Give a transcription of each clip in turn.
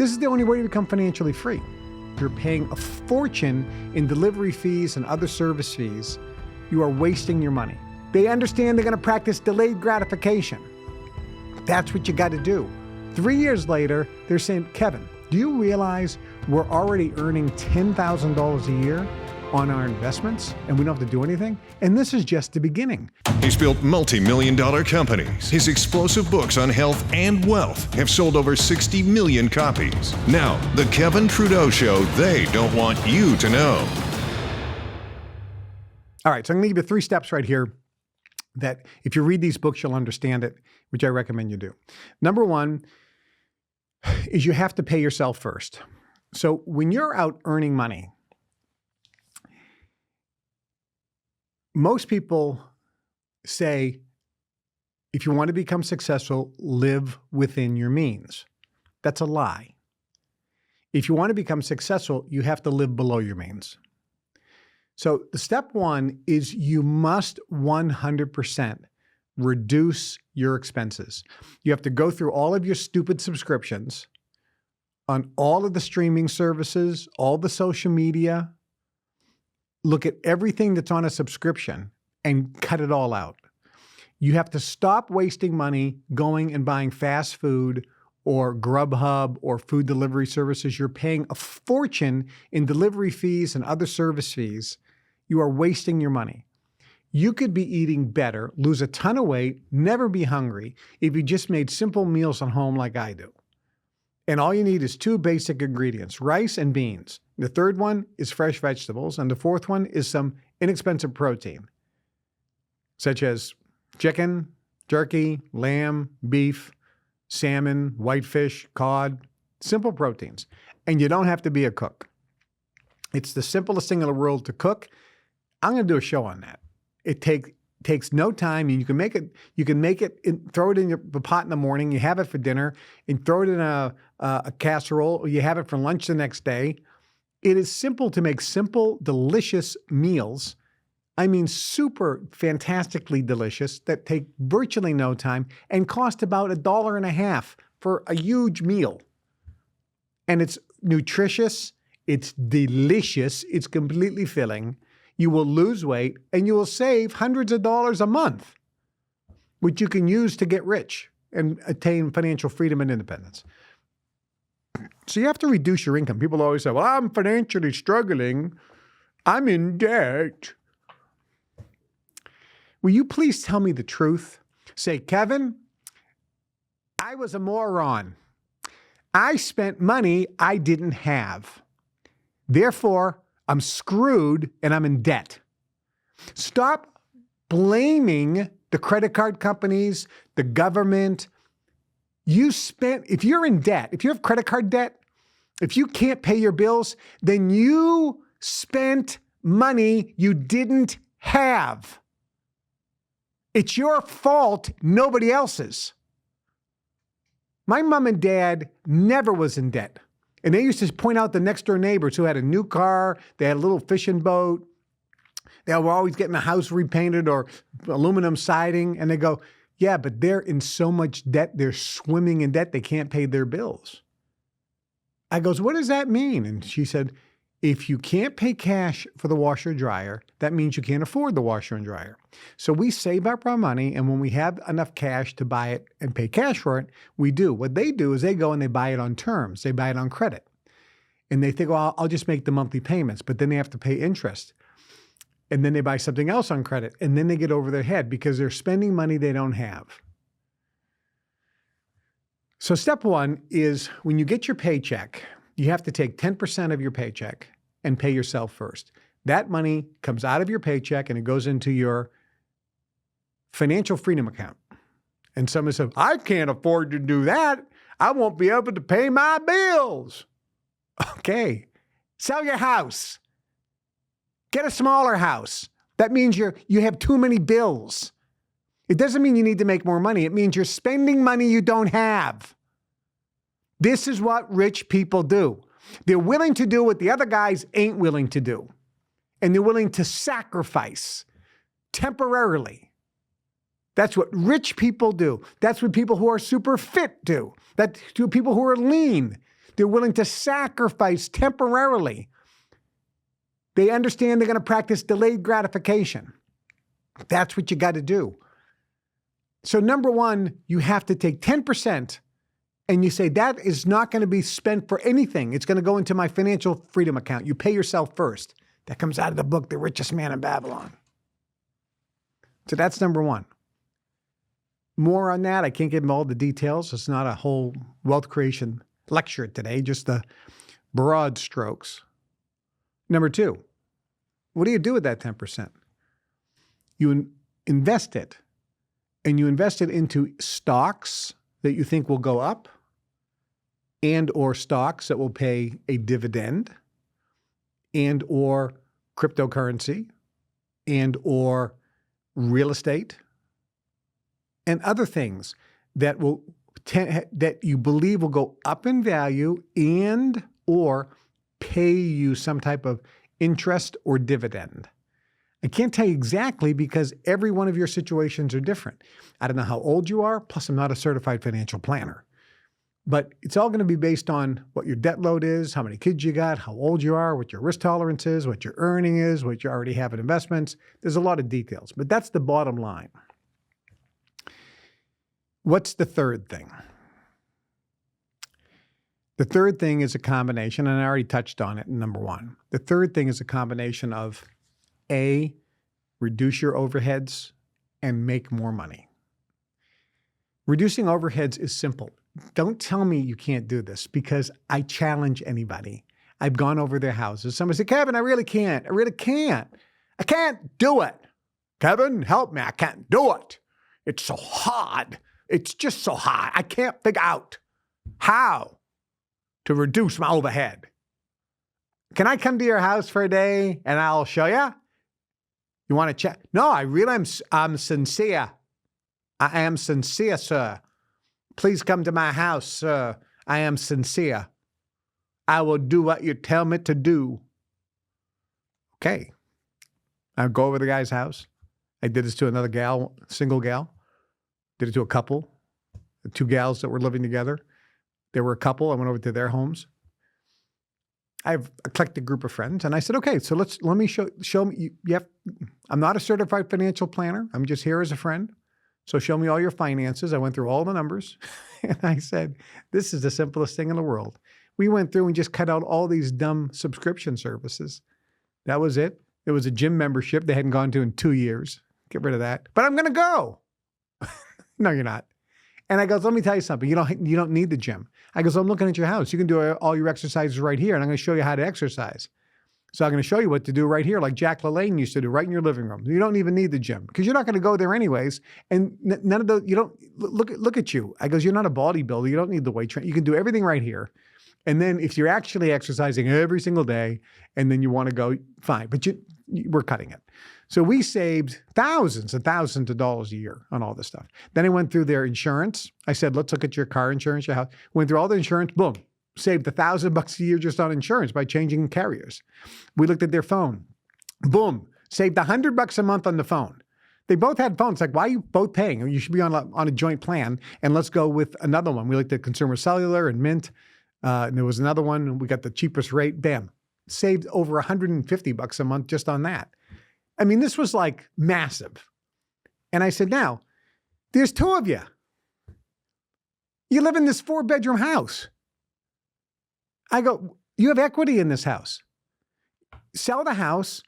This is the only way to become financially free. You're paying a fortune in delivery fees and other service fees. You are wasting your money. They understand they're going to practice delayed gratification. That's what you got to do. 3 years later, they're saying, Kevin, do you realize we're already earning $10,000 a year on our investments and we don't have to do anything? And this is just the beginning. He's built multi-million-dollar companies. His explosive books on health and wealth have sold over 60 million copies. Now, The Kevin Trudeau Show, they don't want you to know. All right, so I'm going to give you 3 steps right here that if you read these books, you'll understand it, which I recommend you do. Number 1 is you have to pay yourself first. So when you're out earning money, most people say, if you want to become successful, live within your means. That's a lie. If you want to become successful, you have to live below your means. So the step 1 is you must 100% reduce your expenses. You have to go through all of your stupid subscriptions on all of the streaming services, all the social media. Look at everything that's on a subscription and cut it all out. You have to stop wasting money going and buying fast food or Grubhub or food delivery services. You're paying a fortune in delivery fees and other service fees. You are wasting your money. You could be eating better, lose a ton of weight, never be hungry if you just made simple meals at home like I do. And all you need is 2 basic ingredients, rice and beans. The 3rd one is fresh vegetables. And the 4th one is some inexpensive protein, such as chicken, turkey, lamb, beef, salmon, whitefish, cod, simple proteins. And you don't have to be a cook. It's the simplest thing in the world to cook. I'm going to do a show on that. It takes no time. You can make it. You can make it. Throw it in the pot in the morning. You have it for dinner, and throw it in a casserole. Or you have it for lunch the next day. It is simple to make simple, delicious meals. I mean, super fantastically delicious that take virtually no time and cost about $1.50 for a huge meal. And it's nutritious. It's delicious. It's completely filling. You will lose weight and you will save hundreds of dollars a month, which you can use to get rich and attain financial freedom and independence. So you have to reduce your income. People always say, well, I'm financially struggling. I'm in debt. Will you please tell me the truth? Say, Kevin, I was a moron. I spent money I didn't have. Therefore, I'm screwed and I'm in debt. Stop blaming the credit card companies, the government. If you're in debt, if you have credit card debt, if you can't pay your bills, then you spent money you didn't have. It's your fault, nobody else's. My mom and dad never was in debt. And they used to point out the next door neighbors who had a new car, they had a little fishing boat, they were always getting a house repainted or aluminum siding. And they go, yeah, but they're in so much debt, they're swimming in debt, they can't pay their bills. I goes, what does that mean? And she said, if you can't pay cash for the washer dryer, that means you can't afford the washer and dryer. So we save up our money, and when we have enough cash to buy it and pay cash for it, we do. What they do is they go and they buy it on terms. They buy it on credit. And they think, well, I'll just make the monthly payments, but then they have to pay interest. And then they buy something else on credit, and then they get over their head because they're spending money they don't have. So step 1 is when you get your paycheck, you have to take 10% of your paycheck and pay yourself first. That money comes out of your paycheck and it goes into your financial freedom account. And someone says, I can't afford to do that. I won't be able to pay my bills. Okay, sell your house. Get a smaller house. That means you have too many bills. It doesn't mean you need to make more money. It means you're spending money you don't have. This is what rich people do. They're willing to do what the other guys ain't willing to do. And they're willing to sacrifice temporarily. That's what rich people do. That's what people who are super fit do. That's what people who are lean. They're willing to sacrifice temporarily. They understand they're going to practice delayed gratification. That's what you got to do. So number one, you have to take 10% and you say, that is not going to be spent for anything. It's going to go into my financial freedom account. You pay yourself first. That comes out of the book, The Richest Man in Babylon. So that's number one. More on that. I can't give them all the details. It's not a whole wealth creation lecture today, just the broad strokes. Number two, what do you do with that 10%? You invest it, and you invest it into stocks that you think will go up and or stocks that will pay a dividend and or cryptocurrency and or real estate and other things that will that you believe will go up in value and or pay you some type of interest or dividend. I can't tell you exactly because every one of your situations are different. I don't know how old you are, plus I'm not a certified financial planner. But it's all going to be based on what your debt load is, how many kids you got, how old you are, what your risk tolerance is, what your earning is, what you already have in investments. There's a lot of details, but that's the bottom line. What's the third thing? The third thing is a combination, and I already touched on it in number one. The third thing is a combination of A, reduce your overheads and make more money. Reducing overheads is simple. Don't tell me you can't do this because I challenge anybody. I've gone over their houses. Somebody said, Kevin, I really can't. I really can't. I can't do it. Kevin, help me. I can't do it. It's so hard. It's just so hard. I can't figure out how to reduce my overhead. Can I come to your house for a day and I'll show you? You want to check? No, I really am. I'm sincere. I am sincere, sir. Please come to my house, sir. I am sincere. I will do what you tell me to do. Okay. I'll go over to the guy's house. I did this to another gal, single gal. Did it to a couple, two gals that were living together. They were a couple. I went over to their homes. I have a eclectic group of friends, and I said, "Okay, so let me show me. I'm not a certified financial planner. I'm just here as a friend. So show me all your finances." I went through all the numbers, and I said, "This is the simplest thing in the world." We went through and just cut out all these dumb subscription services. That was it. It was a gym membership they hadn't gone to in 2 years. Get rid of that. But I'm going to go. No, you're not. And I goes, let me tell you something. You don't need the gym. I goes, I'm looking at your house. You can do all your exercises right here, and I'm going to show you how to exercise. So I'm going to show you what to do right here, like Jack LaLanne used to do, right in your living room. You don't even need the gym because you're not going to go there anyways. And none of the, you don't, look at you. I goes, you're not a bodybuilder. You don't need the weight training. You can do everything right here. And then if you're actually exercising every single day and then you want to go, fine. But we're cutting it. So we saved thousands and thousands of dollars a year on all this stuff. Then I went through their insurance. I said, let's look at your car insurance, your house. Went through all the insurance, boom. Saved $1,000 a year just on insurance by changing carriers. We looked at their phone. Boom. Saved $100 a month on the phone. They both had phones. Like, why are you both paying? You should be on a joint plan. And let's go with another one. We looked at Consumer Cellular and Mint. And there was another one. We got the cheapest rate. Bam. Saved over $150 a month just on that. I mean, this was like massive. And I said, now, there's two of you. You live in this 4-bedroom house. I go, you have equity in this house. Sell the house,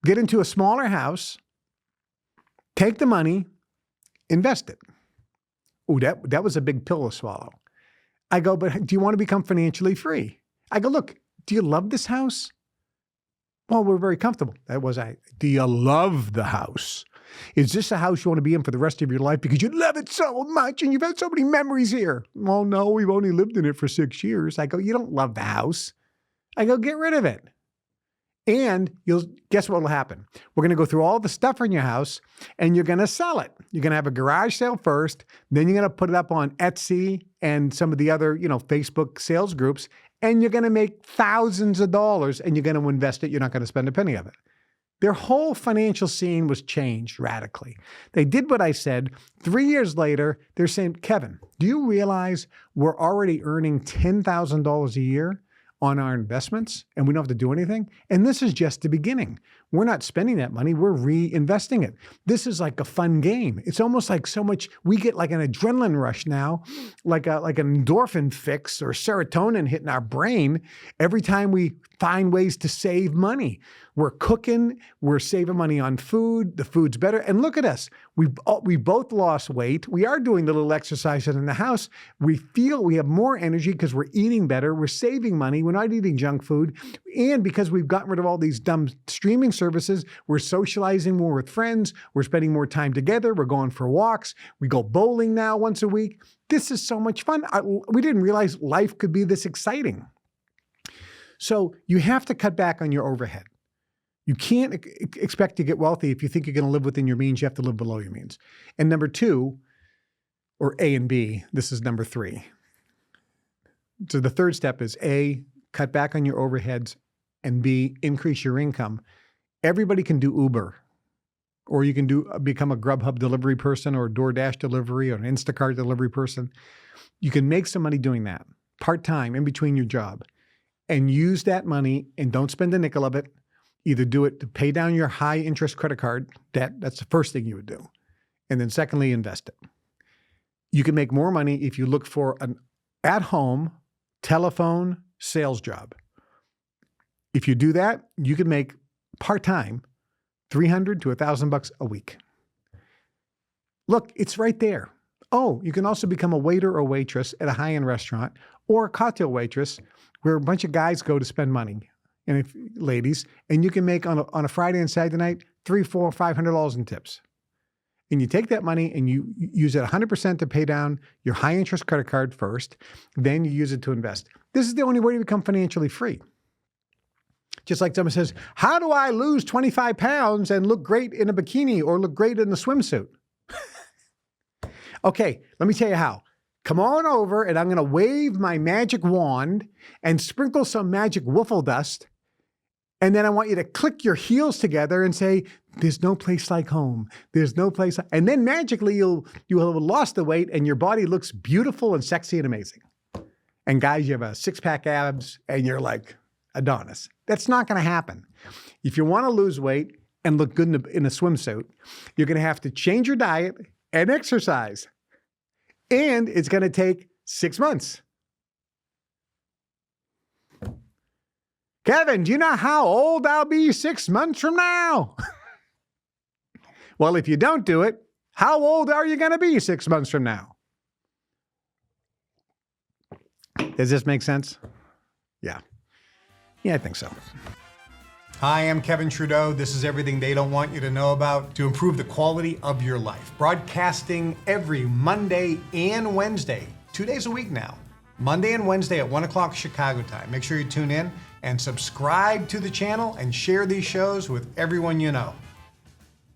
get into a smaller house, take the money, invest it. Oh, that was a big pill to swallow. I go, but do you want to become financially free? I go, look, do you love this house? Well, we're very comfortable. Do you love the house? Is this a house you want to be in for the rest of your life because you love it so much and you've had so many memories here? Well, no, we've only lived in it for 6 years. I go, you don't love the house. I go, get rid of it. And guess what will happen? We're going to go through all the stuff in your house and you're going to sell it. You're going to have a garage sale first. Then you're going to put it up on Etsy and some of the other, Facebook sales groups. And you're going to make thousands of dollars and you're going to invest it. You're not going to spend a penny of it. Their whole financial scene was changed radically. They did what I said. 3 years later, they're saying, Kevin, do you realize we're already earning $10,000 a year on our investments and we don't have to do anything? And this is just the beginning. We're not spending that money. We're reinvesting it. This is like a fun game. It's almost like so much, we get like an adrenaline rush now, like an endorphin fix or serotonin hitting our brain every time we find ways to save money. We're cooking, we're saving money on food, the food's better. And look at us. We both lost weight. We are doing the little exercises in the house. We feel we have more energy because we're eating better. We're saving money. We're not eating junk food. And because we've gotten rid of all these dumb streaming services, we're socializing more with friends. We're spending more time together. We're going for walks. We go bowling now once a week. This is so much fun. We didn't realize life could be this exciting. So you have to cut back on your overhead. You can't expect to get wealthy if you think you're going to live within your means. You have to live below your means. And number two, or A and B, this is number three. So the third step is A, cut back on your overheads, and B, increase your income. Everybody can do Uber, or you can become a Grubhub delivery person or a DoorDash delivery or an Instacart delivery person. You can make some money doing that part-time in between your job and use that money and don't spend a nickel of it. Either do it to pay down your high interest credit card debt. That's the first thing you would do. And then secondly, invest it. You can make more money if you look for an at-home telephone sales job. If you do that, you can make part-time $300 to $1,000 a week. Look, it's right there. Oh, you can also become a waiter or waitress at a high-end restaurant or a cocktail waitress where a bunch of guys go to spend money. And ladies, and you can make on a Friday and Saturday night, $300, $400, $500 in tips. And you take that money and you use it 100% to pay down your high interest credit card first, then you use it to invest. This is the only way to become financially free. Just like someone says, how do I lose 25 pounds and look great in a bikini or look great in a swimsuit? Okay, let me tell you how. Come on over and I'm going to wave my magic wand and sprinkle some magic wiffle dust. And then I want you to click your heels together and say, there's no place like home. There's no place. And then magically you'll have lost the weight and your body looks beautiful and sexy and amazing. And guys, you have a six-pack abs and you're like Adonis. That's not going to happen. If you want to lose weight and look good in a swimsuit, you're going to have to change your diet and exercise. And it's going to take 6 months. Kevin, do you know how old I'll be 6 months from now? Well, if you don't do it, how old are you going to be 6 months from now? Does this make sense? Yeah. Yeah, I think so. Hi, I'm Kevin Trudeau. This is everything they don't want you to know about to improve the quality of your life. Broadcasting every Monday and Wednesday, 2 days a week now. Monday and Wednesday at 1 o'clock Chicago time. Make sure you tune in and subscribe to the channel and share these shows with everyone you know.